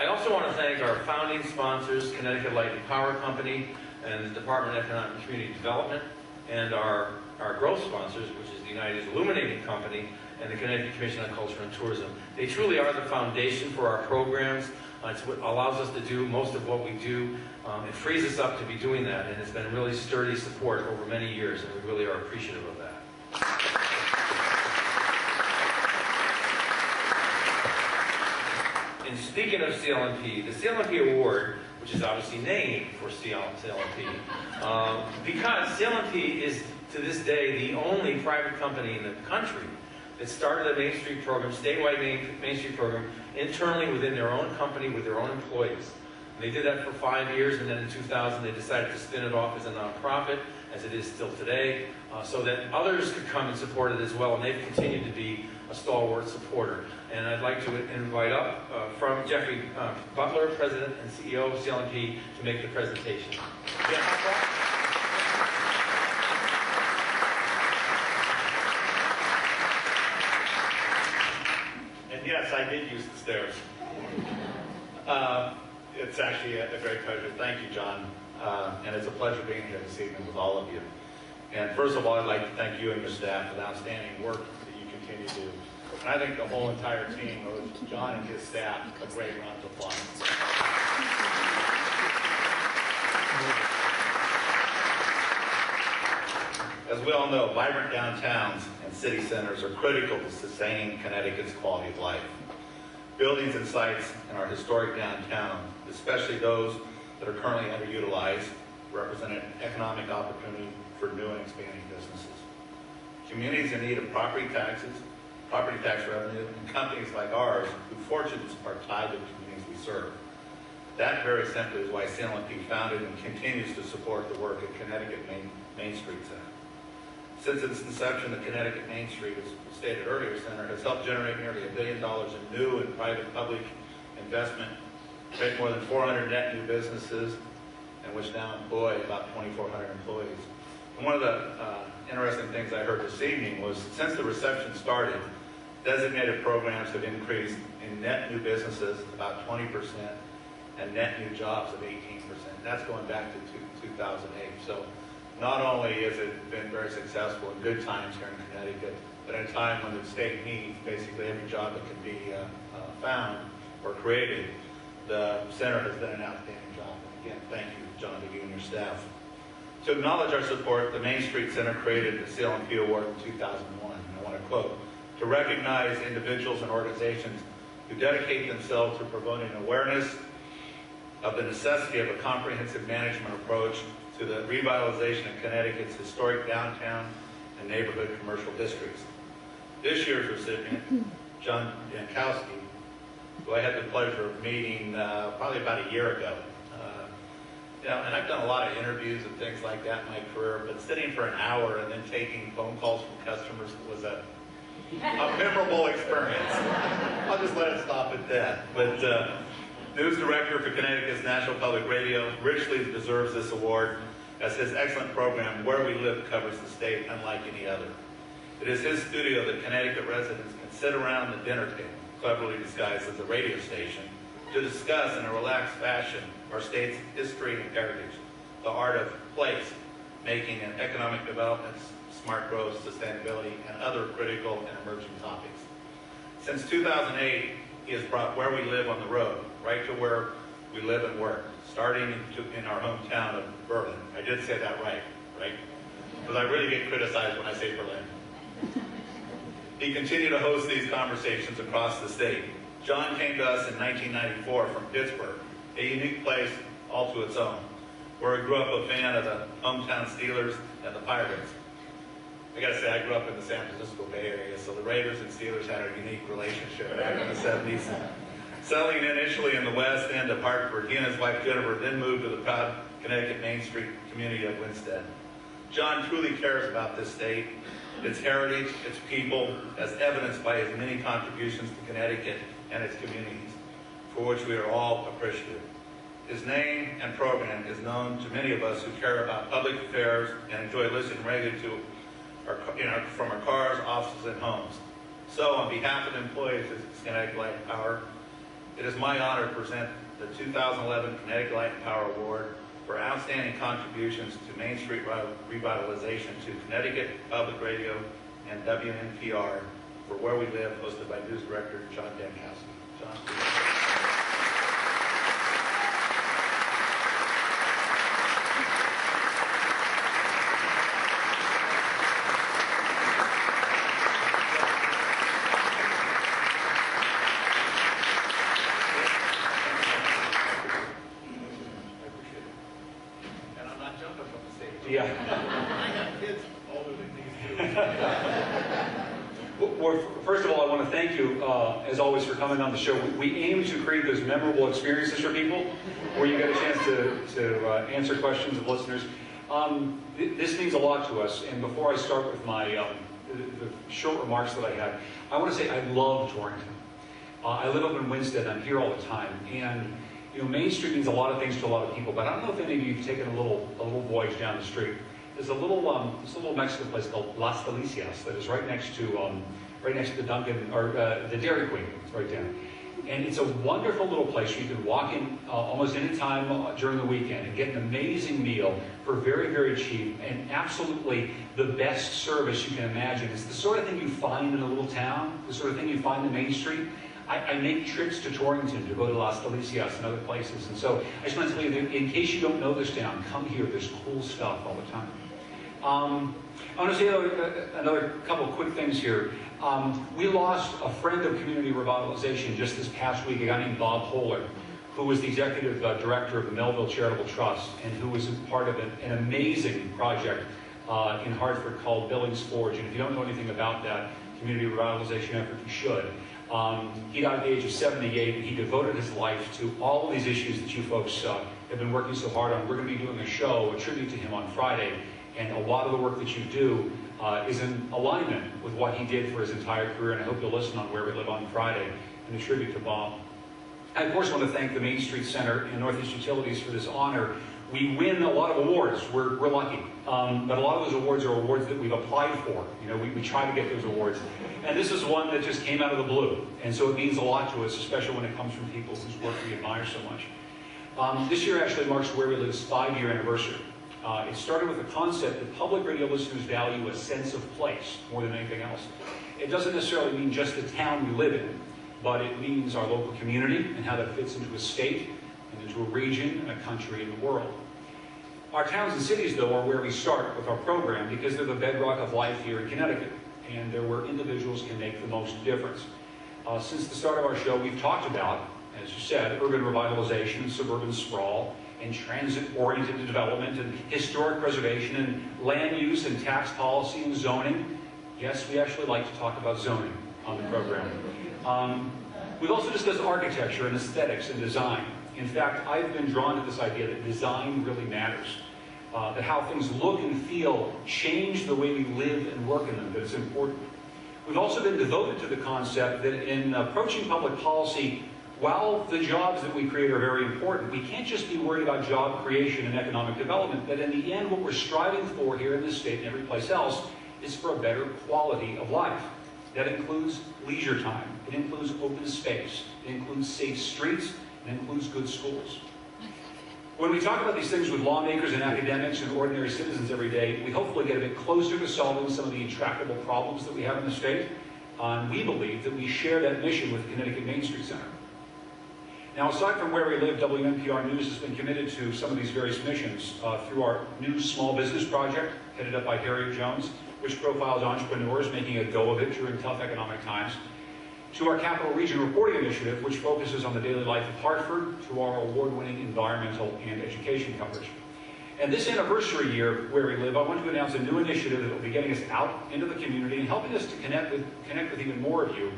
I also want to thank our founding sponsors, Connecticut Light and Power Company and the Department of Economic and Community Development, and our growth sponsors, which is the United Illuminating Company and the Connecticut Commission on Culture and Tourism. They truly are the foundation for our programs. It's what allows us to do most of what we do. It frees us up to be doing that, and it's been really sturdy support over many years, and we really are appreciative of that. And speaking of CL&P, the CL&P Award, which is obviously named for CL&P, because CL&P is, to this day, the only private company in the country that started a Main Street program, statewide Main Street program, internally within their own company with their own employees. And they did that for 5 years, and then in 2000 they decided to spin it off as a nonprofit, as it is still today, so that others could come and support it as well, and they've continued to be a stalwart supporter. And I'd like to invite up from Jeffrey Butler, President and CEO of CL&P, to make the presentation. And yes, I did use the stairs. It's actually a great pleasure. Thank you, John. And it's a pleasure being here this evening with all of you. And first of all, I'd like to thank you and your staff for the outstanding work that you continue to do. And I think the whole entire team owes John and his staff a great round of applause. As we all know, vibrant downtowns and city centers are critical to sustaining Connecticut's quality of life. Buildings and sites in our historic downtown, especially those that are currently underutilized, represent an economic opportunity for new and expanding businesses. Communities in need of property tax revenue, and companies like ours whose fortunes are tied to the communities we serve. That very simply is why CL&P founded and continues to support the work at Connecticut Main Street Center. Since its inception, the Connecticut Main Street, as stated earlier, Center has helped generate nearly $1 billion in new and private public investment, create more than 400 net new businesses, and which now employ about 2,400 employees. And one of the interesting things I heard this evening was, since the reception started, designated programs have increased in net new businesses about 20% and net new jobs of 18%. That's going back to 2008. So not only has it been very successful in good times here in Connecticut, but in a time when the state needs basically every job that can be found or created, the center has done an outstanding job. And again, thank you, John, to you and your staff. To acknowledge our support, the Main Street Center created the CL&P Award in 2001. And I want to quote, "To recognize individuals and organizations who dedicate themselves to promoting awareness of the necessity of a comprehensive management approach to the revitalization of Connecticut's historic downtown and neighborhood commercial districts." This year's recipient, John Jankowski, who I had the pleasure of meeting probably about a year ago. And I've done a lot of interviews and things like that in my career, but sitting for an hour and then taking phone calls from customers was a memorable experience. I'll just let it stop at that. But News Director for Connecticut's National Public Radio richly deserves this award, as his excellent program, Where We Live, covers the state unlike any other. It is his studio that Connecticut residents can sit around the dinner table, cleverly disguised as a radio station, to discuss in a relaxed fashion our state's history and heritage, the art of place, making and economic developments, smart growth, sustainability, and other critical and emerging topics. Since 2008, he has brought Where We Live on the road, right to where we live and work, starting in our hometown of Berlin. I did say that right? Because I really get criticized when I say Berlin. He continued to host these conversations across the state. John came to us in 1994 from Pittsburgh, a unique place all to its own, where he grew up a fan of the hometown Steelers and the Pirates. I gotta say, I grew up in the San Francisco Bay Area, so the Raiders and Steelers had a unique relationship back in the 70s. Settling initially in the West End of Hartford, he and his wife Jennifer then moved to the proud Connecticut Main Street community of Winsted. John truly cares about this state, its heritage, its people, as evidenced by his many contributions to Connecticut and its communities, for which we are all appreciative. His name and program is known to many of us who care about public affairs and enjoy listening regularly to from our cars, offices, and homes. So, on behalf of the employees of Connecticut Light and Power, It is my honor to present the 2011 Connecticut Light and Power Award for outstanding contributions to Main Street revitalization to Connecticut Public Radio and WNPR for Where We Live, hosted by News Director John Dankowski. John, please. Yeah. I have kids older than these two. Well, first of all, I want to thank you, as always, for coming on the show. We aim to create those memorable experiences for people where you get a chance to answer questions of listeners. This means a lot to us, and before I start with my the short remarks that I have, I want to say I love Torrington. I live up in Winstead. I'm here all the time, and you know, Main Street means a lot of things to a lot of people, but I don't know if any of you have taken a little voyage down the street. There's a little Mexican place called Las Delicias that is right next to the Dunkin' or the Dairy Queen. It's right there, and it's a wonderful little place where you can walk in almost any time during the weekend and get an amazing meal for very, very cheap and absolutely the best service you can imagine. It's the sort of thing you find in a little town, the sort of thing you find in Main Street. I make trips to Torrington to go to Las Delicias and other places. And so I just want to tell you that in case you don't know this town, come here. There's cool stuff all the time. I want to say another couple of quick things here. We lost a friend of community revitalization just this past week, a guy named Bob Holler, who was the executive director of the Melville Charitable Trust and who was part of an amazing project in Hartford called Billings Forge. And if you don't know anything about that community revitalization effort, you should. He died at the age of 78, and he devoted his life to all of these issues that you folks have been working so hard on. We're going to be doing a show, a tribute to him on Friday, and a lot of the work that you do is in alignment with what he did for his entire career, and I hope you'll listen on Where We Live on Friday in a tribute to Bob. I, of course, want to thank the Main Street Center and Northeast Utilities for this honor. We win a lot of awards. We're lucky. But a lot of those awards are awards that we've applied for. You know, we try to get those awards. And this is one that just came out of the blue. And so it means a lot to us, especially when it comes from people whose work we admire so much. This year actually marks Where We Live's 5-year anniversary. It started with the concept that public radio listeners value a sense of place more than anything else. It doesn't necessarily mean just the town we live in, but it means our local community and how that fits into a state, and into a region, and a country, and the world. Our towns and cities, though, are where we start with our program because they're the bedrock of life here in Connecticut, and they're where individuals can make the most difference. Since the start of our show, we've talked about, as you said, urban revitalization, suburban sprawl, and transit-oriented development, and historic preservation, and land use, and tax policy, and zoning. Yes, we actually like to talk about zoning on the program. We've also discussed architecture and aesthetics and design. In fact, I've been drawn to this idea that design really matters. That how things look and feel change the way we live and work in them, that it's important. We've also been devoted to the concept that in approaching public policy, while the jobs that we create are very important, we can't just be worried about job creation and economic development, that in the end what we're striving for here in this state and every place else is for a better quality of life. That includes leisure time, it includes open space, it includes safe streets, it includes good schools. When we talk about these things with lawmakers and academics and ordinary citizens every day, we hopefully get a bit closer to solving some of the intractable problems that we have in the state. We believe that we share that mission with the Connecticut Main Street Center. Now, aside from Where We Live, WNPR News has been committed to some of these various missions through our new small business project, headed up by Harriet Jones, which profiles entrepreneurs making a go of it during tough economic times, to our Capital Region Reporting Initiative, which focuses on the daily life of Hartford, to our award-winning environmental and education coverage. And this anniversary year, Where We Live, I want to announce a new initiative that will be getting us out into the community and helping us to connect with even more of you.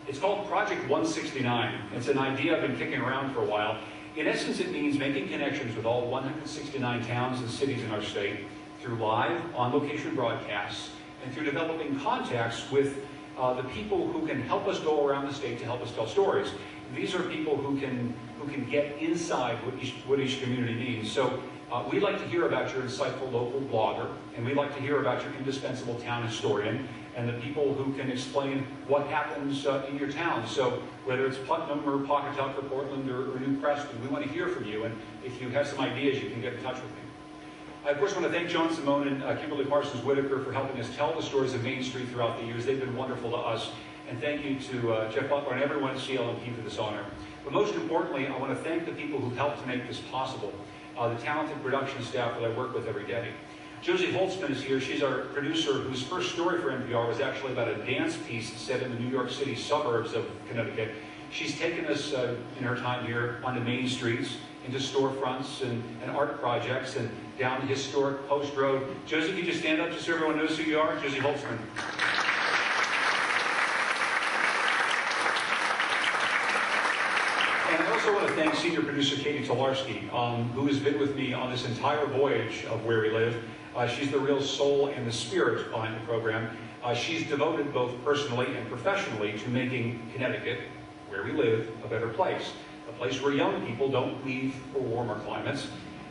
It's called Project 169. It's an idea I've been kicking around for a while. In essence, it means making connections with all 169 towns and cities in our state through live, on-location broadcasts, and through developing contacts with the people who can help us go around the state to help us tell stories. These are people who can get inside what each community needs. So we'd like to hear about your insightful local blogger, and we'd like to hear about your indispensable town historian, and the people who can explain what happens in your town. So whether it's Putnam or Pawcatuck or Portland or New Preston, we want to hear from you. And if you have some ideas, you can get in touch with me. I, of course, want to thank John Simone and Kimberly Parsons Whitaker for helping us tell the stories of Main Street throughout the years. They've been wonderful to us. And thank you to Jeff Butler and everyone at CL&P for this honor. But most importantly, I want to thank the people who helped to make this possible, the talented production staff that I work with every day. Josie Holtzman is here. She's our producer whose first story for NPR was actually about a dance piece set in the New York City suburbs of Connecticut. She's taken us in her time here onto main streets, into storefronts and art projects, and down the historic Post Road. Josie, could you stand up just so everyone knows who you are? Josie Holtzman. And I also want to thank senior producer Katie Tolarski, who has been with me on this entire voyage of Where We Live. She's the real soul and the spirit behind the program. She's devoted both personally and professionally to making Connecticut, where we live, a better place. A place where young people don't leave for warmer climates,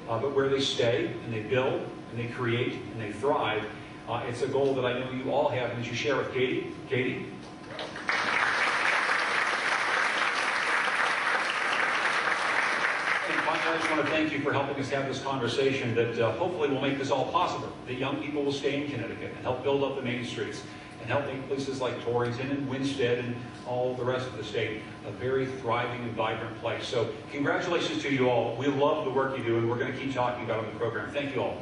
but where they stay and they build and they create and they thrive. It's a goal that I know you all have and that you share with Katie. Katie? I just want to thank you for helping us have this conversation that hopefully will make this all possible. That young people will stay in Connecticut and help build up the main streets and help make places like Torrington and Winstead and all the rest of the state a very thriving and vibrant place. So congratulations to you all. We love the work you do, and we're going to keep talking about it on the program. Thank you all.